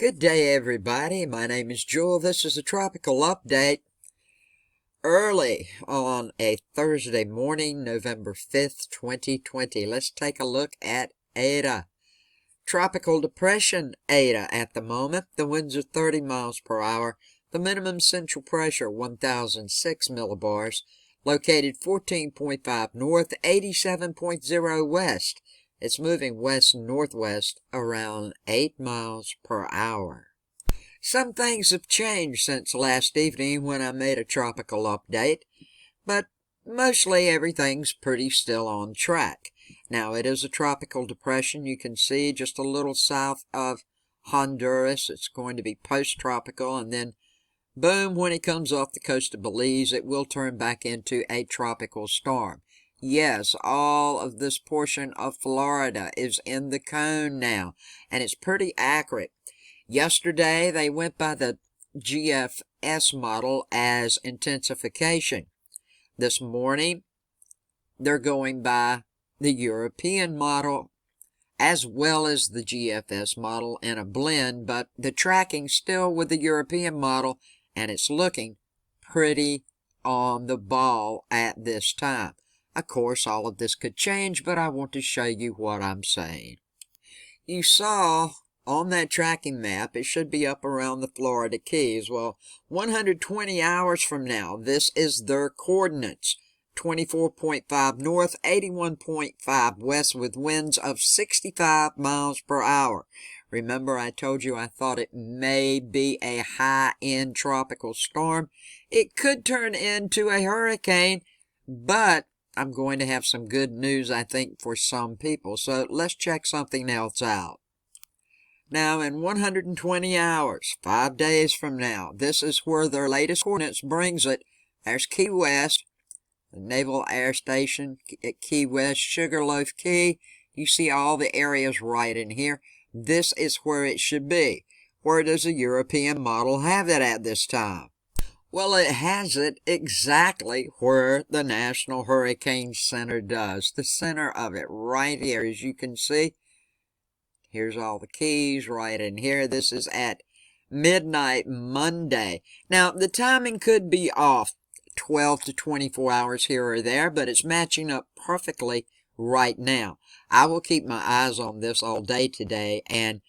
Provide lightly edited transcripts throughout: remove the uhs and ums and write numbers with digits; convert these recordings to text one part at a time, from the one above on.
Good day, everybody. My name is Jewel. This is a tropical update early on a Thursday morning, November 5th, 2020. Let's take a look at Eta. Tropical depression Eta at the moment. The winds are 30 miles per hour. The minimum central pressure, 1006 millibars. Located 14.5 north, 87.0 west. It's moving west-northwest around 8 miles per hour. Some things have changed since last evening when I made a tropical update, but mostly everything's pretty still on track. Now, it is a tropical depression. You can see just a little south of Honduras. It's going to be post-tropical, and then boom, when it comes off the coast of Belize, it will turn back into a tropical storm. Yes, all of this portion of Florida is in the cone now, and it's pretty accurate. Yesterday, they went by the GFS model as intensification. This morning, they're going by the European model as well as the GFS model in a blend, but the tracking's still with the European model, and it's looking pretty on the ball at this time. Of course, all of this could change, but I want to show you what I'm saying. You saw on that tracking map, it should be up around the Florida Keys. Well, 120 hours from now, this is their coordinates. 24.5 north, 81.5 west with winds of 65 miles per hour. Remember, I told you I thought it may be a high-end tropical storm. It could turn into a hurricane, but I'm going to have some good news, I think, for some people. So let's check something else out. Now, in 120 hours, 5 days from now, this is where their latest coordinates brings it. There's Key West, the Naval Air Station at Key West, Sugarloaf Key. You see all the areas right in here. This is where it should be. Where does a European model have it at this time? Well, it has it exactly where the National Hurricane Center does. The center of it right here, as you can see. Here's all the keys right in here. This is at midnight Monday. Now, the timing could be off 12 to 24 hours here or there, but it's matching up perfectly right now. I will keep my eyes on this all day today, and,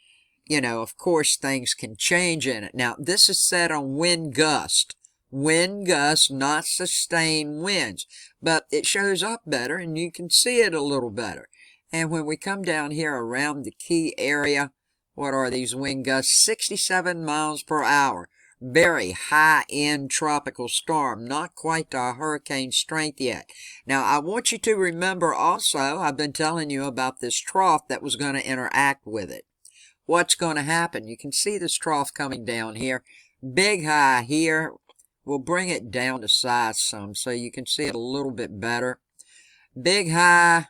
you know, of course, things can change in it. Now, this is set on wind gust. Wind gusts, not sustained winds, but it shows up better and you can see it a little better. And when we come down here around the Key area, what are these wind gusts? 67 miles per hour. Very high-end tropical storm, not quite to hurricane strength yet. Now, I want you to remember also, I've been telling you about this trough that was going to interact with it. What's going to happen? You can see this trough coming down here. Big high here. We'll bring it down to size some so you can see it a little bit better. Big high.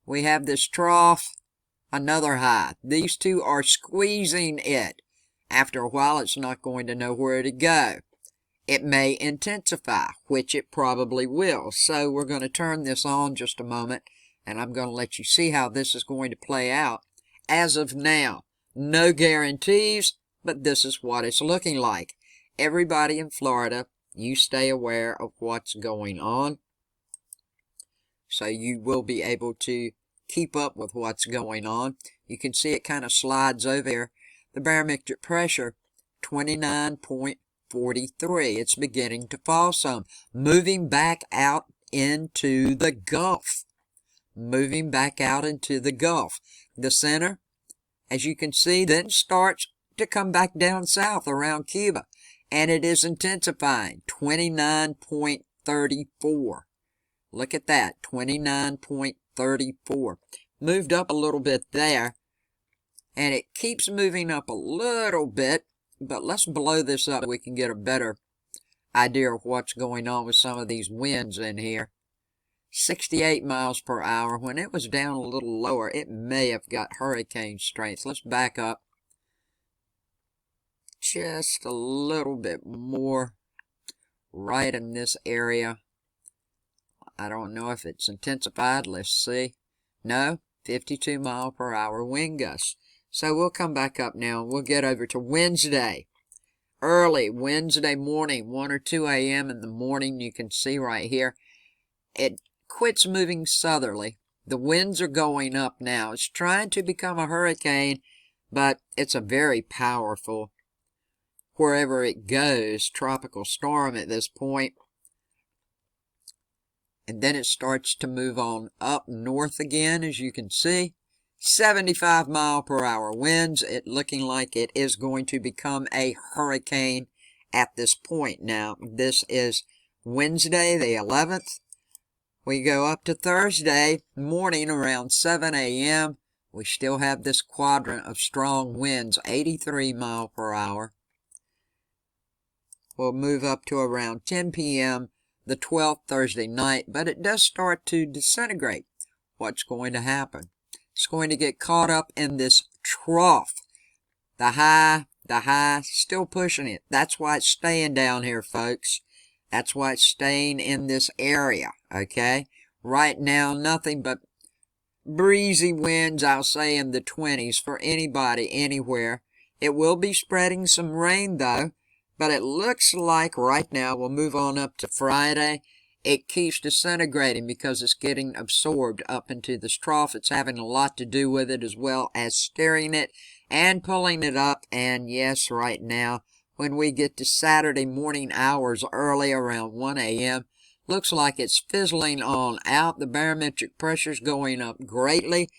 We have this trough. Another high. These two are squeezing it. After a while, it's not going to know where to go. It may intensify, which it probably will. So we're going to turn this on just a moment, and I'm going to let you see how this is going to play out. As of now, no guarantees, but this is what it's looking like. Everybody in Florida, you stay aware of what's going on, so you will be able to keep up with what's going on. You can see it kind of slides over there. The barometric pressure, 29.43. It's beginning to fall some. Moving back out into the Gulf. Moving back out into the Gulf. The center, as you can see, then starts to come back down south around Cuba. And it is intensifying, 29.34. Look at that, 29.34. Moved up a little bit there, and it keeps moving up a little bit, but let's blow this up so we can get a better idea of what's going on with some of these winds in here. 68 miles per hour. When it was down a little lower, it may have got hurricane strength. Let's back up just a little bit more right in this area. I don't know if it's intensified. Let's see. No, 52 mile per hour wind gusts. So we'll come back up now and we'll get over to Wednesday. Early Wednesday morning, 1 or 2 a.m. in the morning, you can see right here, it quits moving southerly. The winds are going up now. It's trying to become a hurricane, but it's a very powerful, wherever it goes, tropical storm at this point. And then it starts to move on up north again, as you can see. 75-mile-per-hour winds. It looking like it is going to become a hurricane at this point. Now, this is Wednesday, the 11th. We go up to Thursday morning around 7 a.m. We still have this quadrant of strong winds, 83 miles per hour. We'll move up to around 10 p.m. the 12th, Thursday night, but it does start to disintegrate. What's going to happen? It's going to get caught up in this trough. The high, still pushing it. That's why it's staying down here, folks. That's why it's staying in this area, okay? Right now, nothing but breezy winds, I'll say, in the 20s for anybody, anywhere. It will be spreading some rain, though, but it looks like right now, we'll move on up to Friday, it keeps disintegrating because it's getting absorbed up into this trough. It's having a lot to do with it, as well as steering it and pulling it up. And yes, right now, when we get to Saturday morning hours early around 1 a.m., looks like it's fizzling on out. The barometric pressure's going up greatly.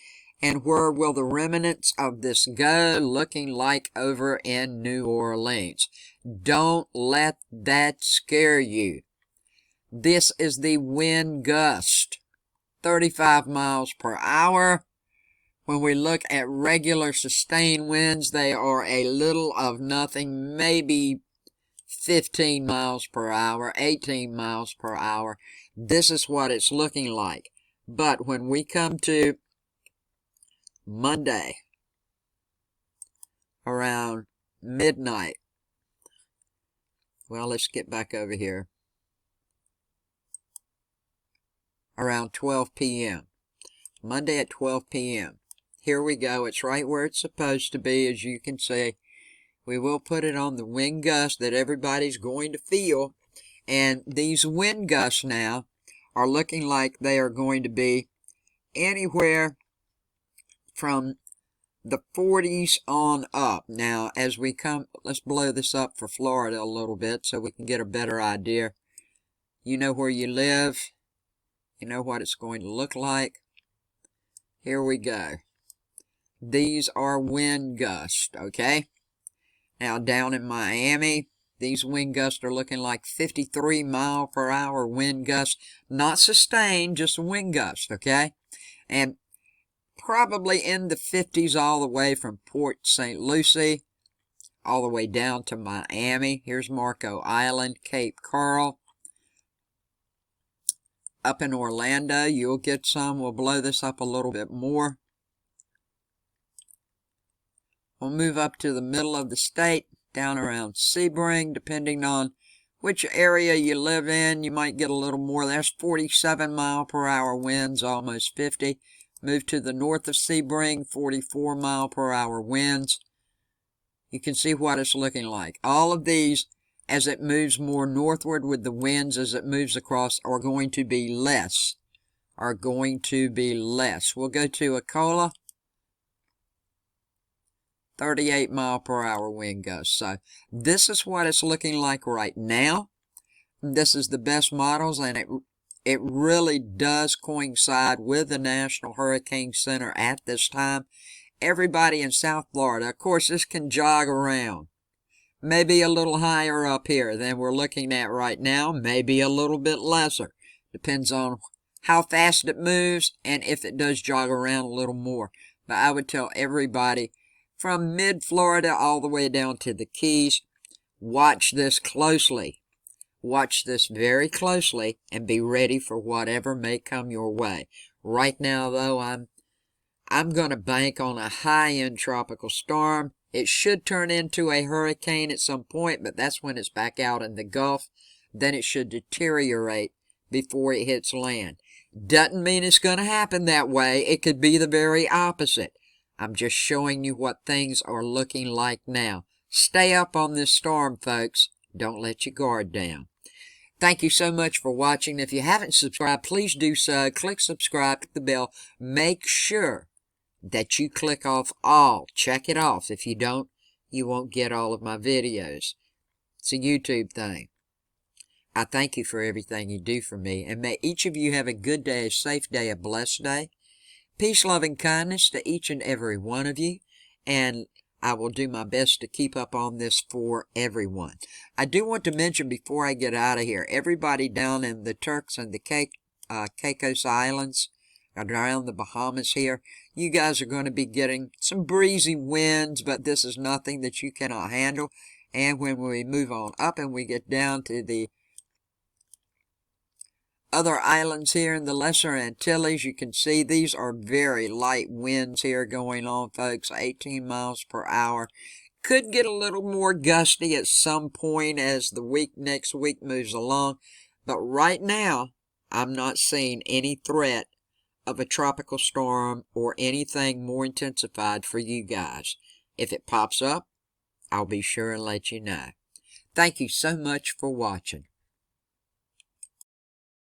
And where will the remnants of this go? Looking like over in New Orleans. Don't let that scare you. This is the wind gust, 35 miles per hour. When we look at regular sustained winds, they are a little of nothing, maybe 15 miles per hour, 18 miles per hour. This is what it's looking like. But when we come to Monday, around midnight, well, let's get back over here. Around 12 p.m. Monday at 12 p.m. Here we go. It's right where it's supposed to be, as you can see. We will put it on the wind gust that everybody's going to feel. And these wind gusts now are looking like they are going to be anywhere from the 40s on up. Now, as we come, let's blow this up for Florida a little bit so we can get a better idea. You know where you live. You know what it's going to look like. Here we go. These are wind gusts, okay? Now down in Miami, these wind gusts are looking like 53 mile per hour wind gusts. Not sustained, just wind gusts, okay? And probably in the 50s all the way from Port St. Lucie, all the way down to Miami. Here's Marco Island, Cape Coral. Up in Orlando, you'll get some. We'll blow this up a little bit more. We'll move up to the middle of the state, down around Sebring, depending on which area you live in. You might get a little more. There's 47 mile per hour winds, almost 50. Move to the north of Sebring, 44 mile per hour winds. You can see what it's looking like. All of these, as it moves more northward with the winds, as it moves across, are going to be less. We'll go to Akola. 38 mile per hour wind gusts. So this is what it's looking like right now. This is the best models, and it really does coincide with the National Hurricane Center at this time. Everybody in South Florida, of course, this can jog around. Maybe a little higher up here than we're looking at right now. Maybe a little bit lesser. Depends on how fast it moves and if it does jog around a little more. But I would tell everybody from mid-Florida all the way down to the Keys, watch this closely. Watch this very closely and be ready for whatever may come your way. Right now, though, I'm going to bank on a high-end tropical storm. It should turn into a hurricane at some point, but that's when it's back out in the Gulf. Then it should deteriorate before it hits land. Doesn't mean it's going to happen that way. It could be the very opposite. I'm just showing you what things are looking like now. Stay up on this storm, folks. Don't let your guard down. Thank you so much for watching. If you haven't subscribed, please do so. Click subscribe, click the bell. Make sure that you click off all. Check it off. If you don't, you won't get all of my videos. It's a YouTube thing. I thank you for everything you do for me, and may each of you have a good day, a safe day, a blessed day. Peace, love, and kindness to each and every one of you, and I will do my best to keep up on this for everyone. I do want to mention before I get out of here, everybody down in the Turks and the Caicos Islands, around the Bahamas here, you guys are going to be getting some breezy winds, but this is nothing that you cannot handle. And when we move on up and we get down to the other islands here in the Lesser Antilles, you can see these are very light winds here going on, folks, 18 miles per hour. Could get a little more gusty at some point as the next week moves along, but right now I'm not seeing any threat of a tropical storm or anything more intensified for you guys. If it pops up, I'll be sure and let you know. Thank you so much for watching.